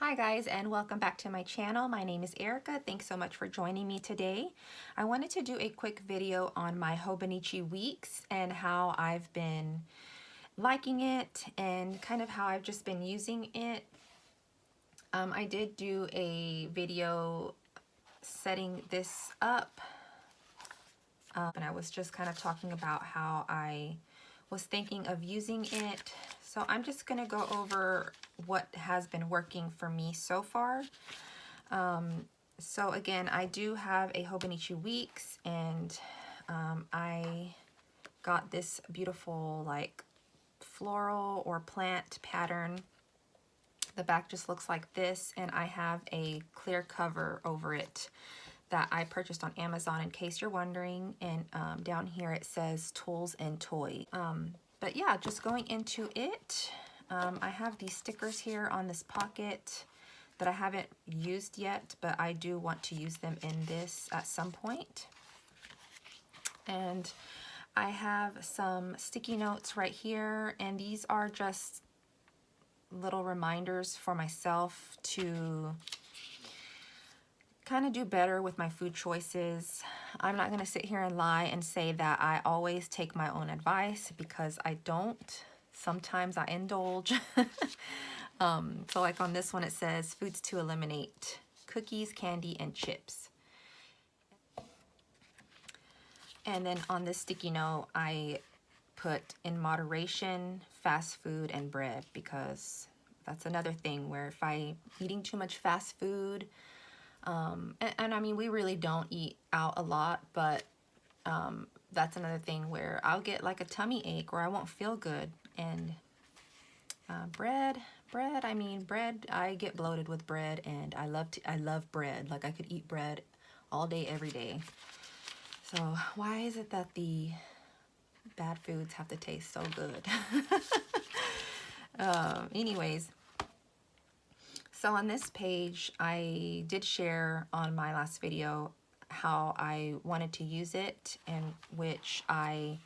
Hi guys, and welcome back to my channel. My name is Erica. Thanks so much for joining me today. I wanted to do a quick video on my Hobonichi Weeks and how I've been liking it and kind of how I've just been using it. I did do a video setting this up and I was just kind of talking about how I was thinking of using it. So I'm just going to go over what has been working for me so far. So again, I do have a Hobonichi Weeks, and I got this beautiful like floral or plant pattern. The back just looks like this, and I have a clear cover over it that I purchased on Amazon, in case you're wondering. And down here it says tools and toys. But yeah, just going into it, I have these stickers here on this pocket that I haven't used yet, but I do want to use them in this at some point. And I have some sticky notes right here, and these are just little reminders for myself to kind of do better with my food choices. I'm not going to sit here and lie and say that I always take my own advice, because I don't. Sometimes I indulge. So like on this one it says foods to eliminate: cookies, candy, and chips. And then on this sticky note I put in moderation fast food and bread, because that's another thing where if I'm eating too much fast food, and I mean, we really don't eat out a lot, but that's another thing where I'll get like a tummy ache or I won't feel good. And bread, I get bloated with bread, and I love bread. Like I could eat bread all day, every day. So why is it that the bad foods have to taste so good? Anyways. So on this page, I did share on my last video how I wanted to use it, in which I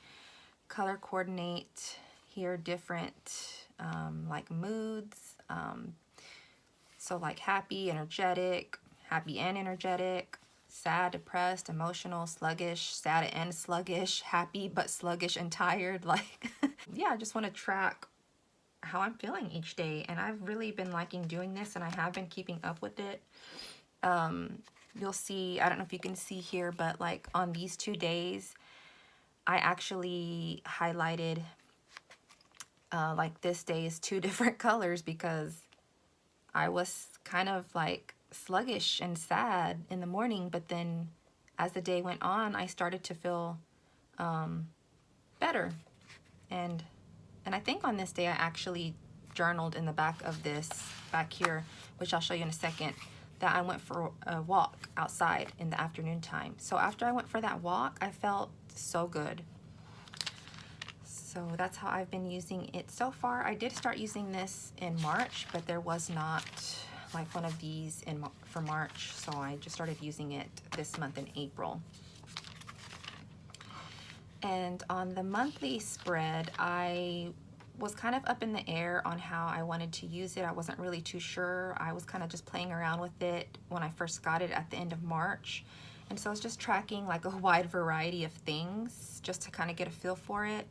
color coordinate here different like moods. So like happy and energetic, sad, depressed, emotional, sluggish, sad and sluggish, happy but sluggish and tired. Like, yeah, I just want to track how I'm feeling each day, and I've really been liking doing this, and I have been keeping up with it. You'll see, I don't know if you can see here, but like on these 2 days I actually highlighted like this day is 2 different colors, because I was kind of like sluggish and sad in the morning, but then as the day went on I started to feel better. And I think on this day I actually journaled in the back of this, back here, which I'll show you in a second, that I went for a walk outside in the afternoon time. So after I went for that walk, I felt so good. So that's how I've been using it so far. I did start using this in March, but there was not like one of these for March, so I just started using it this month in April. And on the monthly spread, I was kind of up in the air on how I wanted to use it. I wasn't really too sure. I was kind of just playing around with it when I first got it at the end of March. And so I was just tracking like a wide variety of things just to kind of get a feel for it.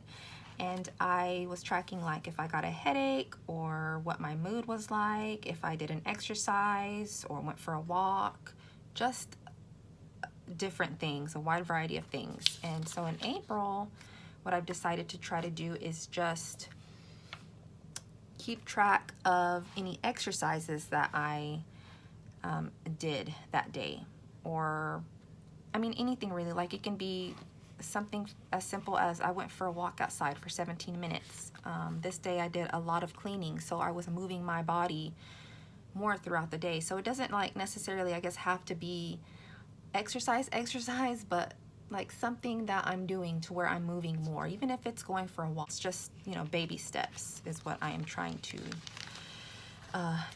And I was tracking like if I got a headache, or what my mood was like, if I did an exercise or went for a walk, just different things, a wide variety of things. And so in April, what I've decided to try to do is just keep track of any exercises that I did that day, or I mean anything really. Like it can be something as simple as I went for a walk outside for 17 minutes. This day I did a lot of cleaning, so I was moving my body more throughout the day. So it doesn't like necessarily, I guess, have to be exercise, but like something that I'm doing to where I'm moving more, even if it's going for a walk. It's just, you know, baby steps is what I am trying to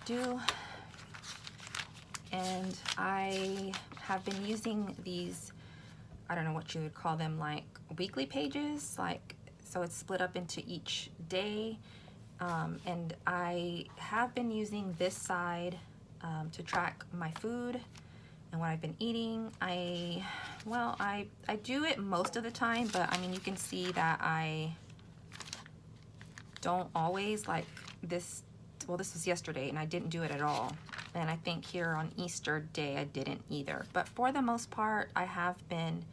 do. And I have been using these, I don't know what you would call them, like weekly pages, like, so it's split up into each day. And I have been using this side to track my food and what I've been eating. I do it most of the time, but I mean, you can see that I don't always, like this. Well, this was yesterday and I didn't do it at all. And I think here on Easter Day, I didn't either. But for the most part, I have been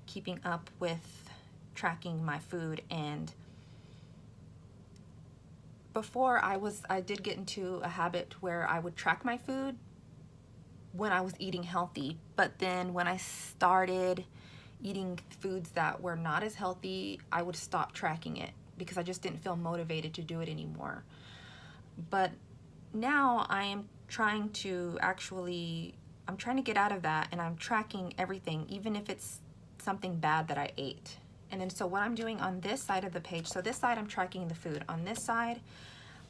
keeping up with tracking my food. And before I did get into a habit where I would track my food when I was eating healthy. But then when I started eating foods that were not as healthy, I would stop tracking it because I just didn't feel motivated to do it anymore. But now I am trying to I'm trying to get out of that, and I'm tracking everything, even if it's something bad that I ate. And then so what I'm doing on this side of the page, so this side I'm tracking the food. On this side,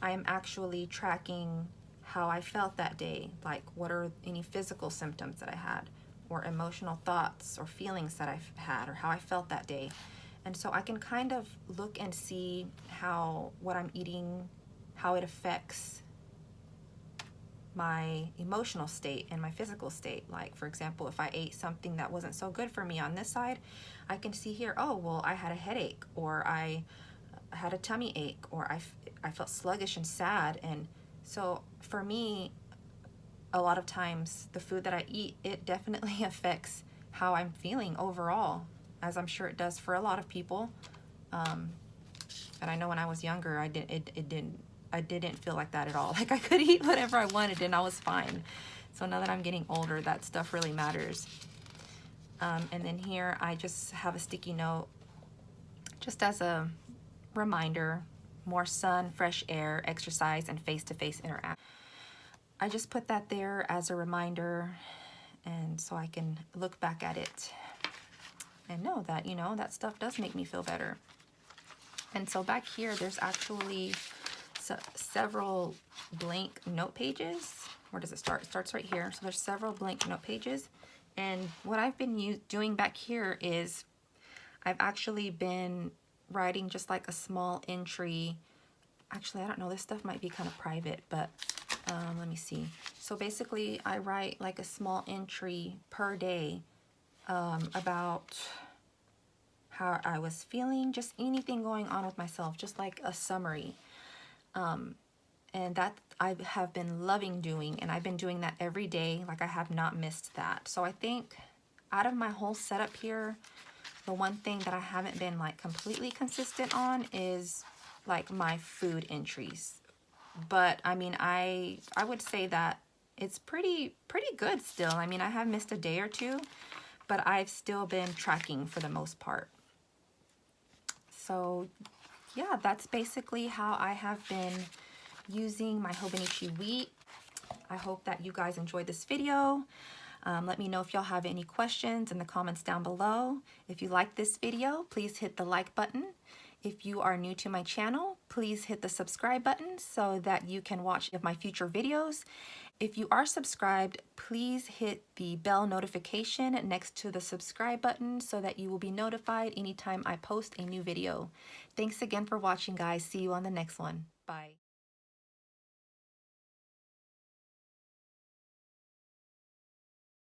I am actually tracking how I felt that day, like what are any physical symptoms that I had, or emotional thoughts or feelings that I've had, or how I felt that day. And so I can kind of look and see how what I'm eating, how it affects my emotional state and my physical state. Like, for example, if I ate something that wasn't so good for me on this side, I can see here, oh, well, I had a headache, or I had a tummy ache, or I felt sluggish and sad. And so for me, a lot of times the food that I eat, it definitely affects how I'm feeling overall, as I'm sure it does for a lot of people. And I know when I was younger, I didn't feel like that at all. Like I could eat whatever I wanted and I was fine. So now that I'm getting older, that stuff really matters. And then here I just have a sticky note just as a reminder: more sun, fresh air, exercise, and face-to-face interaction. I just put that there as a reminder, and so I can look back at it and know that, you know, that stuff does make me feel better. And so back here, there's actually several blank note pages. Where does it start? It starts right here. So there's several blank note pages. And what I've been doing back here is I've actually been writing just like a small entry. Actually, I don't know, this stuff might be kind of private, but let me see. So basically I write like a small entry per day about how I was feeling, just anything going on with myself, just like a summary. And that I have been loving doing, and I've been doing that every day. Like I have not missed that. So I think out of my whole setup here, the one thing that I haven't been like completely consistent on is like my food entries. But I mean, I would say that it's pretty good still. I mean, I have missed a day or two, but I've still been tracking for the most part. So yeah, that's basically how I have been using my Hobonichi Week. I hope that you guys enjoyed this video. Let me know if y'all have any questions in the comments down below. If you like this video, please hit the like button. If you are new to my channel, please hit the subscribe button so that you can watch my future videos. If you are subscribed, please hit the bell notification next to the subscribe button so that you will be notified anytime I post a new video. Thanks again for watching, guys. See you on the next one. Bye.